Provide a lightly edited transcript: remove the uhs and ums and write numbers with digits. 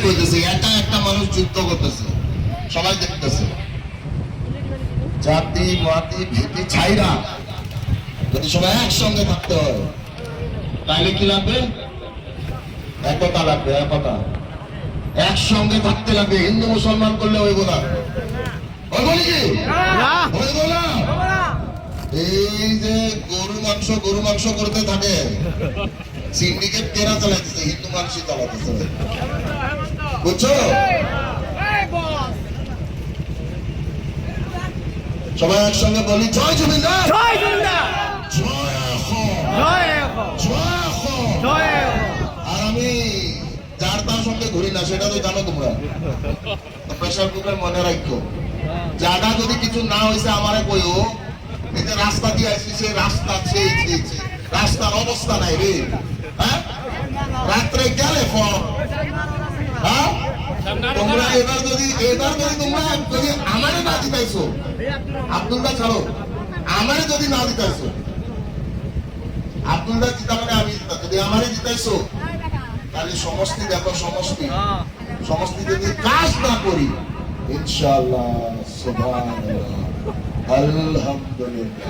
কইতেছে, একা একটা মানুষ যুদ্ধ করতেছে, সবাই দেখতেছে। জাতি মাতি ভীতি ছাইরা যদি সবাই একসঙ্গে থাকতে হয়, তাহলে কি লাগবে? একতা লাগবে, একতা। একসঙ্গে থাকতে লাগবে। হিন্দু মুসলমান করলে হইব না, হইব নাকি? হইব না। এই যে গরু মাংস করতে থাকে, সিন্ডিকেট কেনা চালাইতেছে, হিন্দু মানুষই চালাতেছে, বুঝছো? সবাই একসঙ্গে বলি, জয় জমিদার, জয় জমিদার, জয় এখন, জয় এখন, জয় এখন। জয় এখন। আর আমি যার তার সঙ্গে ঘুরি না, সেটা তো জানো তোমরা। প্রেশার কুকার মনে রাখো, জায়গা যদি কিছু না হয়েছে আমারে কইও। এই যে রাস্তা দিয়ে আসছি, সে রাস্তা রাস্তার অবস্থা নাই রে। হ্যাঁ, রাত্রে গেলে ফোন। হ্যাঁ, তোমরা এবার যদি তোমরা যদি আমারে না দিতাইছো, আব্দুল্লাহ ছাড়ো, আমারে যদি না দিতাইছো, আব্দুল্লাহ জিতা মানে আমি জিতা, যদি আমারে জিতাইছো, তাহলে সমষ্টি দেখো, সমষ্টি যদি কাজ না করি, ইনশাআল্লাহ, সুবহানাল্লাহ, আলহামদুলিল্লাহ।